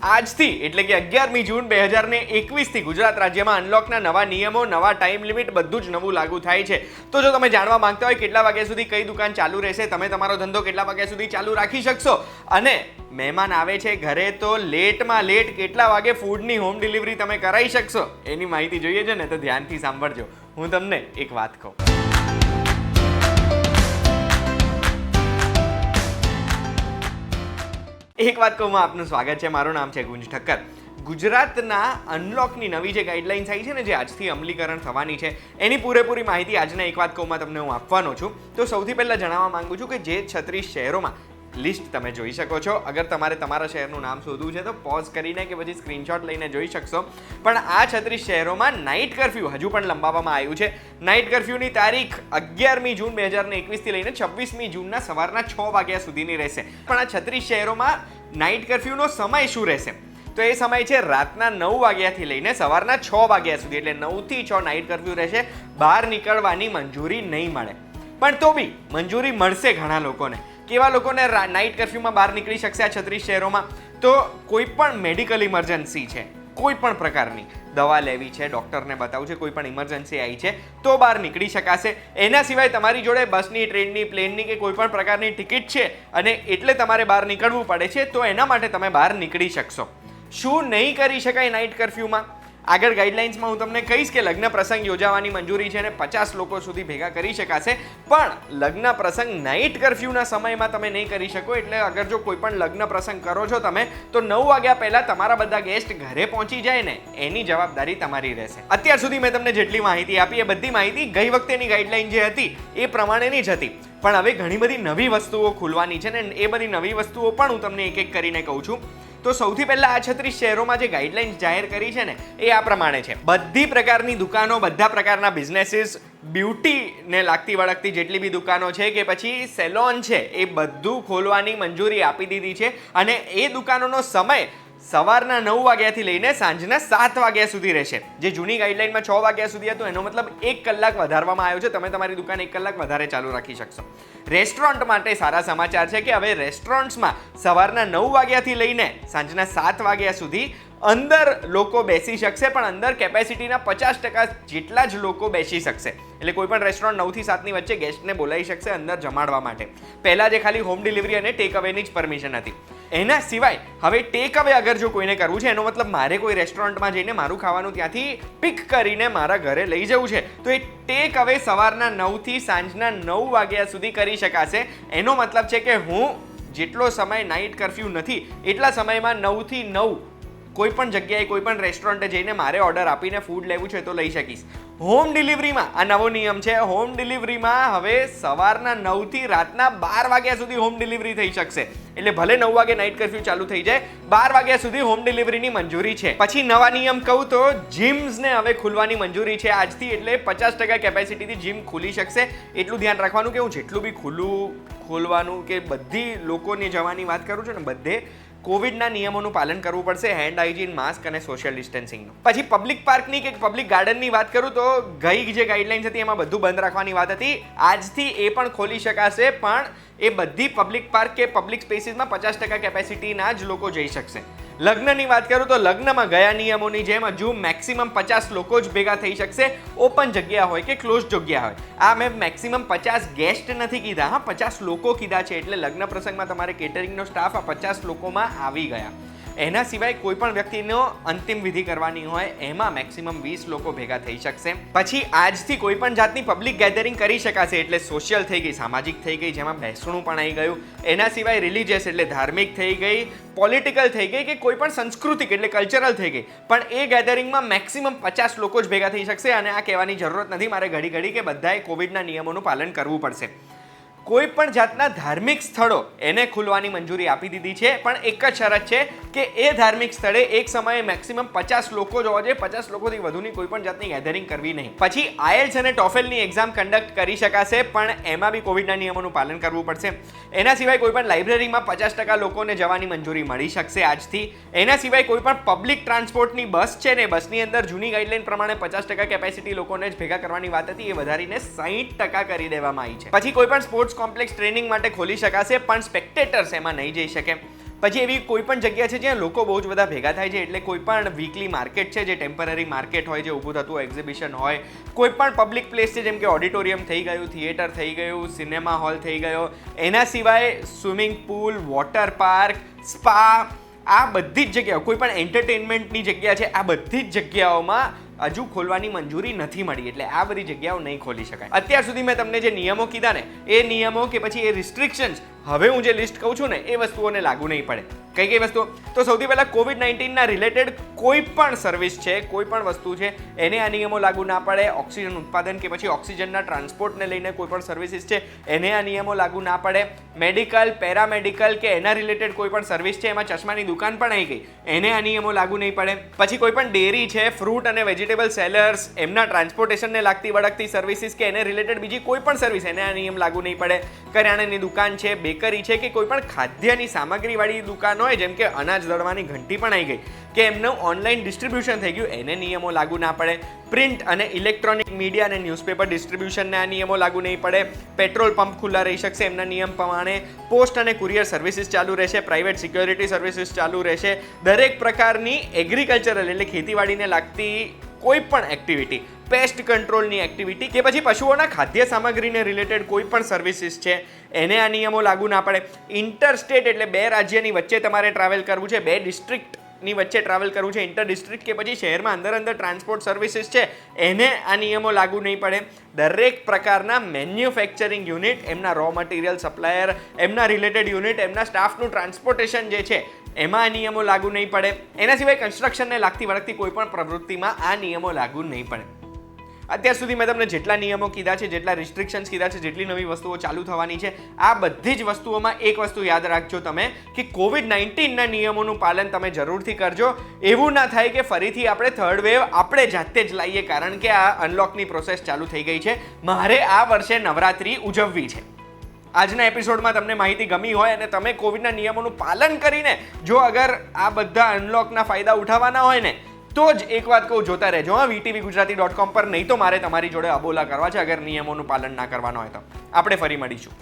આજથી એટલે કે 11મી જૂન 2021થી ગુજરાત રાજ્યમાં અનલોકના નવા નિયમો, નવા ટાઈમ લિમિટ બધું જ નવું લાગુ થાય છે. તો જો તમે જાણવા માંગતા હોય કેટલા વાગ્યા સુધી કઈ દુકાન ચાલુ રહેશે, તમે તમારો ધંધો કેટલા વાગ્યા સુધી ચાલુ રાખી શકશો અને મહેમાન આવે છે ઘરે તો લેટમાં લેટ કેટલા વાગે ફૂડની હોમ ડિલિવરી તમે કરાવી શકશો, એની માહિતી જોઈએ છે ને તો ધ્યાનથી સાંભળજો. હું તમને એક વાત કહું. એક વાત કહું, આપનું સ્વાગત છે. મારું નામ છે ગુંજ ઠક્કર. ગુજરાતના અનલોકની નવી જે ગાઈડલાઇન્સ આવી છે ને, જે આજથી અમલીકરણ થવાની છે, એની પૂરેપૂરી માહિતી આજના એક વાત કહુંમાં તમને હું આપવાનો છું. તો સૌથી પહેલાં જણાવવા માંગુ છું કે જે 36 શહેરોમાં લિસ્ટ તમે જોઈ શકો છો. અગર તમારે તમારા શહેરનું નામ શોધવું છે તો પોઝ કરીને કે પછી સ્ક્રીનશોટ લઈને જોઈ શકશો. પણ આ 36 શહેરોમાં નાઇટ કર્ફ્યુ હજુ પણ લંબાવવામાં આવ્યું છે. નાઇટ કર્ફ્યુની તારીખ 11મી જૂન 2021થી લઈને 26મી જૂનના સવારના 6 વાગ્યા સુધીની રહેશે. પણ આ 36 શહેરોમાં નાઇટ કર્ફ્યુનો સમય શું રહેશે? તો એ સમય છે રાતના 9 વાગ્યાથી લઈને સવારના 6 વાગ્યા સુધી, એટલે 9 થી 6 નાઇટ કર્ફ્યુ રહેશે. બહાર નીકળવાની મંજૂરી નહીં મળે, પણ તો બી મંજૂરી મળશે ઘણા લોકોને. કેવા લોકોને નાઇટ કર્ફ્યુમાં બહાર નીકળી શકશે આ 36 શહેરોમાં? તો કોઈ પણ મેડિકલ ઇમરજન્સી છે, કોઈ પણ પ્રકારની દવા લેવી છે, ડૉક્ટરને બતાવવું છે, કોઈ પણ ઇમરજન્સી આવી છે તો બહાર નીકળી શકાશે. એના સિવાય તમારી જોડે બસની, ટ્રેનની, પ્લેનની કે કોઈ પણ પ્રકારની ટિકિટ છે અને એટલે તમારે બહાર નીકળવું પડે છે તો એના માટે તમે બહાર નીકળી શકશો. શું નહીં કરી શકાય નાઇટ કર્ફ્યુમાં? આગળ ગાઈડલાઇન્સમાં હું તમને કહીશ કે લગ્ન પ્રસંગ યોજાવાની મંજૂરી છે અને 50 લોકો સુધી ભેગા કરી શકાશે. પણ લગ્ન પ્રસંગ નાઇટ કર્ફ્યુના સમયમાં તમે નહીં કરી શકો. એટલે અગર જો કોઈ પણ લગ્ન પ્રસંગ કરો છો તમે તો 9 વાગ્યા પહેલાં તમારા બધા ગેસ્ટ ઘરે પહોંચી જાય ને એની જવાબદારી તમારી રહેશે. અત્યાર સુધી મેં તમને જેટલી માહિતી આપી એ બધી માહિતી ગઈ વખતેની ગાઈડલાઇન જે હતી એ પ્રમાણેની જ હતી. પણ હવે ઘણી બધી નવી વસ્તુઓ ખુલવાની છે ને એ બધી નવી વસ્તુઓ પણ હું તમને એક એક કરીને કહું છું. તો સૌથી પહેલા આ 36 શહેરોમાં જે ગાઈડલાઇન્સ જાહેર કરી છે ને એ આ પ્રમાણે છે. બધી પ્રકારની દુકાનો, બધા પ્રકારના બિઝનેસીસ, બ્યુટીને લાગતી વળગતી જેટલી બી દુકાનો છે કે પછી સેલોન છે એ બધું ખોલવાની મંજૂરી આપી દીધી છે. અને એ દુકાનોનો સમય સવારના 9 વાગ્યાથી લઈને સાંજના 7 વાગ્યા સુધી રહેશે. જે જૂની ગાઈડલાઇનમાં 6 વાગ્યા સુધી હતું એનો મતલબ 1 કલાક વધારવામાં આવ્યો છે. તમે તમારી દુકાન 1 કલાક વધારે ચાલુ રાખી શકશો. રેસ્ટોરન્ટ માટે સારા સમાચાર છે કે હવે રેસ્ટોરન્ટ્સમાં સવારના 9 વાગ્યાથી લઈને સાંજના 7 વાગ્યા સુધી અંદર લોકો બેસી શકશે, પણ અંદર કેપેસિટીના 50% જેટલા જ લોકો બેસી શકશે. એટલે કોઈ પણ રેસ્ટોરન્ટ 9 થી 7ની વચ્ચે ગેસ્ટને બોલાવી શકશે અંદર જમાડવા માટે. પહેલાં જે ખાલી હોમ ડિલિવરી અને ટેક અવેની જ પરમિશન હતી. એના સિવાય હવે ટેક અવે અગર જો કોઈને કરવું છે, એનો મતલબ મારે કોઈ રેસ્ટોરન્ટમાં જઈને મારું ખાવાનું ત્યાંથી પિક કરીને મારા ઘરે લઈ જવું છે, તો એ ટેક અવે સવારના 9 થી સાંજના 9 વાગ્યા સુધી કરી શકાશે. એનો મતલબ છે કે હું જેટલો સમય નાઇટ કર્ફ્યુ નથી એટલા સમયમાં 9 થી 9 કોઈ પણ જગ્યાએ કોઈ પણ રેસ્ટોરન્ટે જઈને મારે ઓર્ડર આપીને ફૂડ લેવું છે તો લઈ શકીશ. હોમ ડિલિવરીમાં આ નવો નિયમ છે. હોમ ડિલિવરીમાં હવે સવારના 9 થી રાતના 12 વાગ્યા સુધી હોમ ડિલિવરી થઈ શકશે. એટલે ભલે 9 વાગે નાઇટ કર્ફ્યુ ચાલુ થઈ જાય, 12 વાગ્યા સુધી હોમ ડિલિવરીની મંજૂરી છે. પછી નવા નિયમ કહું તો જીમ્સને હવે ખુલવાની મંજૂરી છે આજથી. એટલે 50% કેપેસિટીથી જીમ ખુલી શકશે. એટલું ધ્યાન રાખવાનું કે હું જેટલું બી ખોલવાનું કે બધી લોકોની જવાની વાત કરું છું ને, બધે કોવિડના નિયમોનું પાલન કરવું પડશે. હેન્ડ હાઇજીન, માસ્ક અને સોશિયલ ડિસ્ટન્સિંગનું. પછી પબ્લિક પાર્કની કે પબ્લિક ગાર્ડનની વાત કરું તો ગઈ જે ગાઈડલાઇન્સ હતી એમાં બધું બંધ રાખવાની વાત હતી. આજથી એ પણ ખોલી શકાશે, પણ એ બધી પબ્લિક પાર્ક કે પબ્લિક સ્પેસીસમાં 50% કેપેસિટીના જ લોકો જઈ શકશે. લગ્નની વાત કરું તો લગ્નમાં ગયા નિયમોની જેમ હજુ મેક્સિમમ 50 લોકો જ ભેગા થઈ શકશે. ઓપન જગ્યા હોય કે ક્લોઝ જગ્યા હોય. આ મેં મેક્સિમમ 50 ગેસ્ટ નથી કીધા, હા 50 લોકો કીધા છે. એટલે લગ્ન પ્રસંગમાં તમારે કેટરિંગનો સ્ટાફ આ 50 લોકોમાં આવી ગયા. એના સિવાય કોઈ પણ વ્યક્તિનો અંતિમ વિધિ કરવાની હોય એમાં મેક્સિમમ 20 લોકો ભેગા થઈ શકશે. પછી આજથી કોઈ પણ જાતની પબ્લિક ગેધરિંગ કરી શકાશે. એટલે સોશિયલ થઈ ગઈ, સામાજિક થઈ ગઈ, જેમાં બેસણું પણ આવી ગયું. એના સિવાય રિલિજિયસ એટલે ધાર્મિક થઈ ગઈ, પોલિટિકલ થઈ ગઈ કે કોઈ પણ સંસ્કૃતિક એટલે કલ્ચરલ થઈ ગઈ. પણ એ ગેધરિંગમાં મેક્સિમમ 50 લોકો જ ભેગા થઈ શકશે. અને આ કહેવાની જરૂરત નથી મારે ઘડી ઘડી કે બધાએ કોવિડના નિયમોનું પાલન કરવું પડશે. કોઈ પણ જાતના ધાર્મિક સ્થળો એને ખુલવાની મંજૂરી આપી દીધી છે. પણ એક જ શરત છે કે એ ધાર્મિક સ્થળે એક સમયે મેક્સિમમ 50 લોકો જ હોવા જોઈએ. 50 લોકોથી વધુની કોઈ પણ જાતની ગેધરિંગ કરવી નહીં. પછી આઈએલ્સ અને ટોફેલની એક્ઝામ કન્ડક્ટ કરી શકાશે, પણ એમાં બી કોવિડના નિયમોનું પાલન કરવું પડશે. એના સિવાય કોઈ પણ લાઇબ્રેરીમાં 50% લોકોને જવાની મંજૂરી મળી શકશે આજથી. એના સિવાય કોઈ પણ પબ્લિક ટ્રાન્સપોર્ટની બસ છે ને, બસની અંદર જૂની ગાઈડલાઇન પ્રમાણે 50% કેપેસિટી લોકોને જ ભેગા કરવાની વાત હતી, એ વધારીને 60% કરી દેવામાં આવી છે. પછી કોઈ પણ સ્પોર્ટ્સ કોમ્પ્લેક્સ ટ્રેનિંગ માટે ખોલી શકાશે, પણ સ્પેક્ટેટર્સ એમાં નહીં જઈ શકે. પછી એવી કોઈ પણ જગ્યા છે જ્યાં લોકો બહુ જ બધા ભેગા થાય છે, એટલે કોઈ પણ વીકલી માર્કેટ છે જે ટેમ્પરરી માર્કેટ હોય, જે ઊભું થતું એક્ઝિબિશન હોય, કોઈ પણ પબ્લિક પ્લેસ છે જેમ કે ઓડિટોરિયમ થઈ ગયું, થિયેટર થઈ ગયું, સિનેમા હોલ થઈ ગયો, એના સિવાય swimming pool, water park, spa, આ બધી જ જગ્યાઓ, કોઈ પણ એન્ટરટેનમેન્ટની જગ્યા છે, આ બધી જ જગ્યાઓમાં હજુ ખોલવાની મંજૂરી નથી મળી, એટલે આ બધી જગ્યાઓ નહીં ખોલી શકાય. અત્યાર સુધી મેં તમને જે નિયમો કીધા ને, એ નિયમો કે પછી એ રિસ્ટ્રિક્શન્સ હવે હું જે લિસ્ટ કહું છું ને એ વસ્તુઓને લાગુ નહીં પડે. કઈ કઈ વસ્તુઓ? તો સૌથી પહેલા COVID-19 રિલેટેડ કોઈ પણ સર્વિસ છે, કોઈ પણ વસ્તુ છે, એને આ નિયમો લાગુ ના પડે. ઓક્સિજન ઉત્પાદન કે પછી ઓક્સિજનના ટ્રાન્સપોર્ટને લઈને કોઈ પણ સર્વિસીસ છે એને આ નિયમો લાગુ ના પડે. મેડિકલ, પેરામેડિકલ કે એના રિલેટેડ કોઈ પણ સર્વિસ છે, એમાં ચશ્માની દુકાન પણ આવી ગઈ, એને આ નિયમો લાગુ નહીં પડે. પછી કોઈ પણ ડેરી છે, ફ્રૂટ અને વેજીટેબલ સેલર્સ, એમના ટ્રાન્સપોર્ટેશનને લાગતી વળગતી સર્વિસીસ કે એને રિલેટેડ બીજી કોઈ પણ સર્વિસ, એને આ નિયમ લાગુ નહીં પડે. કરિયાણાની દુકાન છે, બેકરી છે કે કોઈ પણ ખાદ્યની સામગ્રીવાળી દુકાન હોય, જેમ કે અનાજ દળવાની ઘંટી પણ આવી ગઈ, કે એમનું ઓનલાઈન ડિસ્ટ્રીબ્યુશન થઈ ગયું, એને નિયમો લાગુ ના પડે. પ્રિન્ટ અને ઇલેક્ટ્રોનિક મીડિયા અને ન્યૂઝપેપર ડિસ્ટ્રીબ્યુશનને આ નિયમો લાગુ નહીં પડે. પેટ્રોલ પંપ ખુલ્લા રહી શકશે એમના નિયમ પ્રમાણે. પોસ્ટ અને કુરિયર સર્વિસીસ ચાલુ રહેશે. પ્રાઇવેટ સિક્યોરિટી સર્વિસીસ ચાલુ રહેશે. દરેક પ્રકારની એગ્રીકલ્ચરલ એટલે ખેતીવાડીને લાગતી કોઈ પણ એક્ટિવિટી, પેસ્ટ કંટ્રોલની એક્ટિવિટી કે પછી પશુઓના ખાદ્ય સામગ્રીને રિલેટેડ કોઈ પણ સર્વિસીસ છે, એને આ નિયમો લાગુ ના પડે. ઇન્ટરસ્ટેટ એટલે બે રાજ્યની વચ્ચે તમારે ટ્રાવેલ કરવું છે, બે ડિસ્ટ્રિક્ટની વચ્ચે ટ્રાવેલ કરવું છે, ઇન્ટર ડિસ્ટ્રિક્ટ કે પછી શહેરમાં અંદર ટ્રાન્સપોર્ટ સર્વિસીસ છે, એને આ નિયમો લાગુ નહીં પડે. દરેક પ્રકારના મેન્યુફેક્ચરિંગ યુનિટ, એમના રો મટીરિયલ સપ્લાયર, એમના રિલેટેડ યુનિટ, એમના સ્ટાફનું ટ્રાન્સપોર્ટેશન જે છે એમાં આ નિયમો લાગુ નહીં પડે. એના સિવાય કન્સ્ટ્રક્શનને લાગતી વળગતી કોઈ પણ પ્રવૃત્તિમાં આ નિયમો લાગુ નહીં પડે. અત્યાર સુધી મેં તમને જેટલા નિયમો કીધા છે, જેટલા રિસ્ટ્રિક્શન્સ કીધા છે, જેટલી નવી વસ્તુઓ ચાલુ થવાની છે, આ બધી જ વસ્તુઓમાં એક વસ્તુ યાદ રાખજો તમે કે COVID-19 નિયમોનું પાલન તમે જરૂરથી કરજો. એવું ના થાય કે ફરીથી આપણે થર્ડ વેવ આપણે જાતે જ લાવીએ, કારણ કે આ અનલોકની પ્રોસેસ ચાલુ થઈ ગઈ છે. મારે આ વર્ષે નવરાત્રી ઉજવવી છે. આજના એપિસોડમાં તમને માહિતી ગમી હોય અને તમે કોવિડના નિયમોનું પાલન કરીને જો અગર આ બધા અનલોકના ફાયદા ઉઠાવવાના હોય ને, તો જ એક વાત કહું, જોતા રહેજો હા VTVGujarati.com પર. નહીં તો મારે તમારી જોડે અબોલા કરવા છે અગર નિયમોનું પાલન ના કરવાનું હોય તો. આપણે ફરી મળીશું.